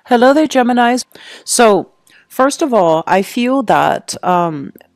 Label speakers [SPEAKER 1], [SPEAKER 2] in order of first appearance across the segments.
[SPEAKER 1] Hello there, Geminis. So, first of all, I feel that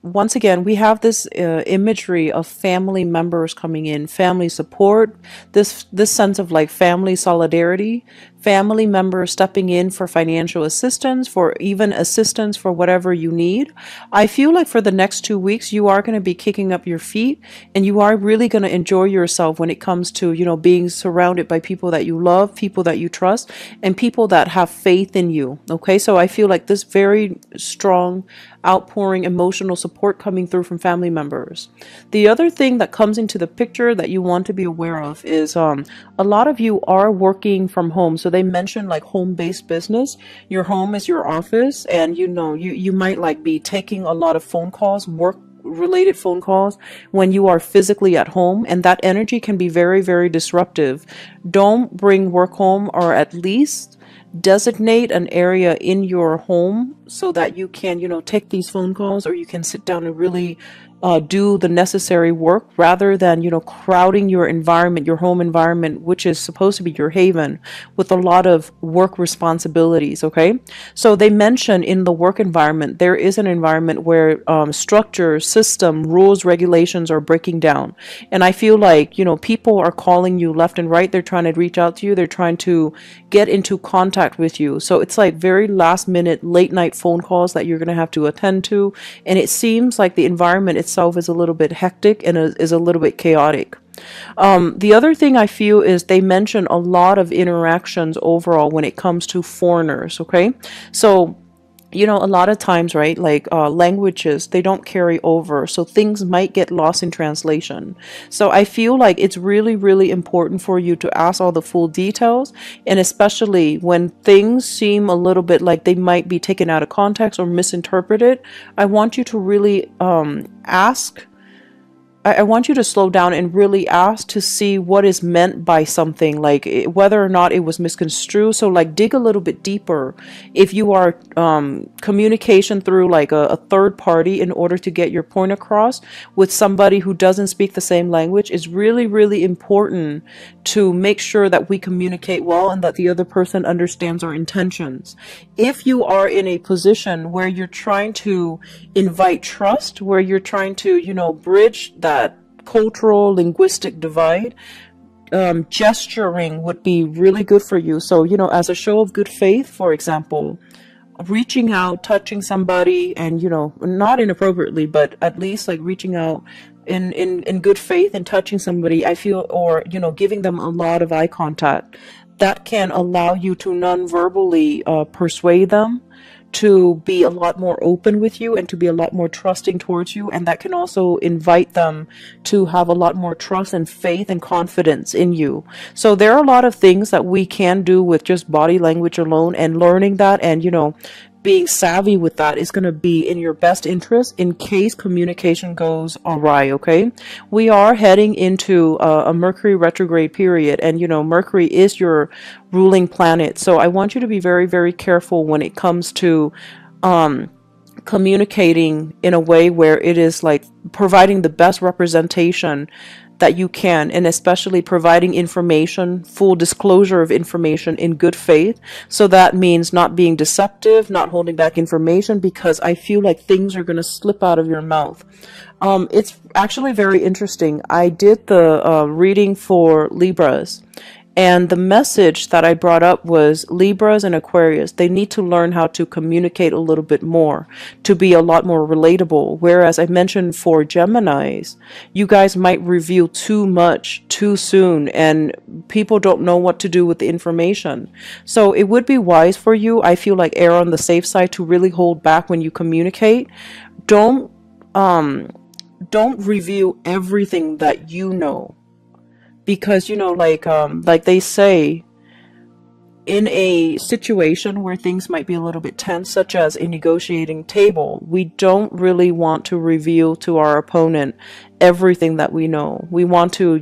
[SPEAKER 1] once again we have this imagery of family members coming in, family support, this sense of like family solidarity, family members stepping in for financial assistance, for even assistance for whatever you need. I feel like for the next 2 weeks you are going to be kicking up your feet, and you are really going to enjoy yourself when it comes to being surrounded by people that you love, people that you trust, and people that have faith in you. Okay, so I feel like this very strong outpouring emotional support coming through from family members. The other thing that comes into the picture that you want to be aware of is a lot of you are working from home. So they mentioned like home-based business. Your home is your office, and you might like be taking a lot of phone calls, work related phone calls when you are physically at home, and that energy can be very, very disruptive. Don't bring work home, or at least designate an area in your home so that you can take these phone calls, or you can sit down and really do the necessary work, rather than crowding your environment, your home environment, which is supposed to be your haven, with a lot of work responsibilities. Okay, so they mention in the work environment there is an environment where structure, system, rules, regulations are breaking down, and I feel like people are calling you left and right. They're trying to reach out to you, they're trying to get into contact with you. So it's like very last minute, late night phone calls that you're going to have to attend to, and it seems like the environment itself is a little bit hectic and is a little bit chaotic. The other thing I feel is they mention a lot of interactions overall when it comes to foreigners. Okay, so a lot of times, right, like languages, they don't carry over, so things might get lost in translation. So I feel like it's really, really important for you to ask all the full details, and especially when things seem a little bit like they might be taken out of context or misinterpreted, I want you to really ask. I want you to slow down and really ask to see what is meant by something, like whether or not it was misconstrued. So like dig a little bit deeper. If you are communication through like a third party in order to get your point across with somebody who doesn't speak the same language, is really, really important to make sure that we communicate well and that the other person understands our intentions. If you are in a position where you're trying to invite trust, where you're trying to bridge that cultural linguistic divide, gesturing would be really good for you. So as a show of good faith, for example, reaching out, touching somebody, and not inappropriately, but at least like reaching out in good faith and touching somebody, I feel, or giving them a lot of eye contact, that can allow you to non-verbally persuade them to be a lot more open with you and to be a lot more trusting towards you, and that can also invite them to have a lot more trust and faith and confidence in you. So there are a lot of things that we can do with just body language alone, and learning that, and being savvy with that is going to be in your best interest in case communication goes awry. Okay, we are heading into a Mercury retrograde period, and Mercury is your ruling planet, so I want you to be very, very careful when it comes to communicating in a way where it is like providing the best representation that you can, and especially providing information, full disclosure of information in good faith. So that means not being deceptive, not holding back information, because I feel like things are going to slip out of your mouth. It's actually very interesting. I did the reading for Libras, and the message that I brought up was Libras and Aquarius, they need to learn how to communicate a little bit more to be a lot more relatable. Whereas I mentioned for Geminis, you guys might reveal too much too soon, and people don't know what to do with the information. So it would be wise for you, I feel like, err on the safe side, to really hold back when you communicate. Don't reveal everything that you know, because like they say, in a situation where things might be a little bit tense, such as a negotiating table, we don't really want to reveal to our opponent everything that we know. We want to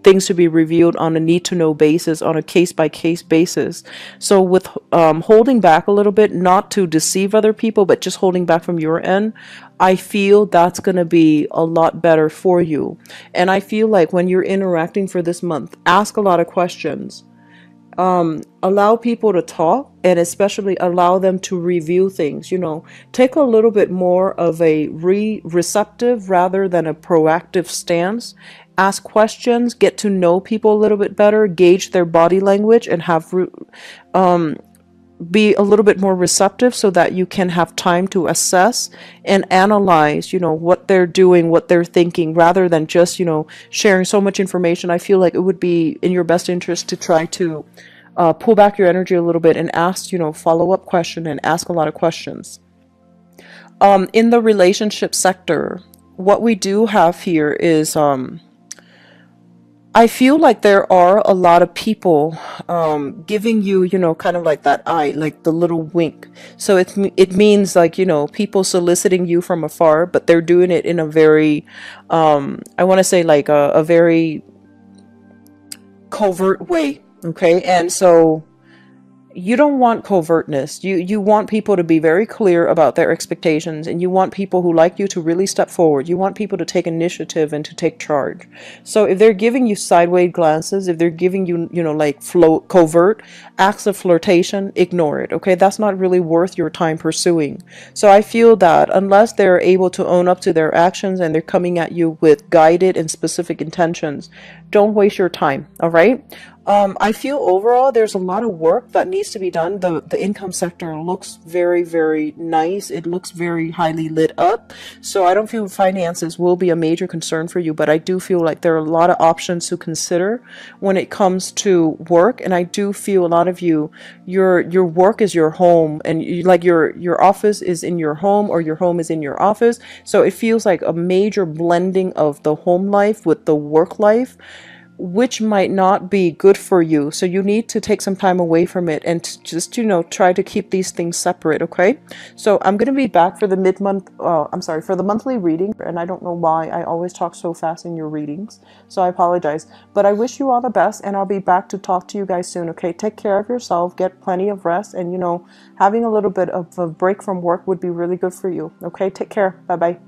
[SPEAKER 1] things to be revealed on a need to know basis, on a case by case basis. So with holding back a little bit, not to deceive other people, but just holding back from your end, I feel that's going to be a lot better for you. And I feel like when you're interacting for this month, ask a lot of questions. Allow people to talk, and especially allow them to review things. Take a little bit more of a receptive rather than a proactive stance. Ask questions, get to know people a little bit better, gauge their body language, and be a little bit more receptive so that you can have time to assess and analyze, what they're doing, what they're thinking, rather than just, sharing so much information. I feel like it would be in your best interest to try to pull back your energy a little bit and ask, follow-up question and ask a lot of questions. In the relationship sector, what we do have here is, I feel like there are a lot of people giving you, kind of like that eye, like the little wink. So it means like, people soliciting you from afar, but they're doing it in a very, I want to say like a very covert way. Okay. And so you don't want covertness. You want people to be very clear about their expectations, and you want people who like you to really step forward. You want people to take initiative and to take charge. So if they're giving you sideways glances, if they're giving you, like covert acts of flirtation, ignore it. Okay, that's not really worth your time pursuing. So I feel that unless they're able to own up to their actions and they're coming at you with guided and specific intentions, don't waste your time. All right. I feel overall there's a lot of work that needs to be done. The income sector looks very, very nice. It looks very highly lit up. So I don't feel finances will be a major concern for you, but I do feel like there are a lot of options to consider when it comes to work. And I do feel a lot of you, your work is your home, and like your office is in your home, or your home is in your office. So it feels like a major blending of the home life with the work life, which might not be good for you. So you need to take some time away from it and just, try to keep these things separate. Okay. So I'm going to be back for the for the monthly reading. And I don't know why I always talk so fast in your readings. So I apologize, but I wish you all the best, and I'll be back to talk to you guys soon. Okay. Take care of yourself, get plenty of rest, and, having a little bit of a break from work would be really good for you. Okay. Take care. Bye bye.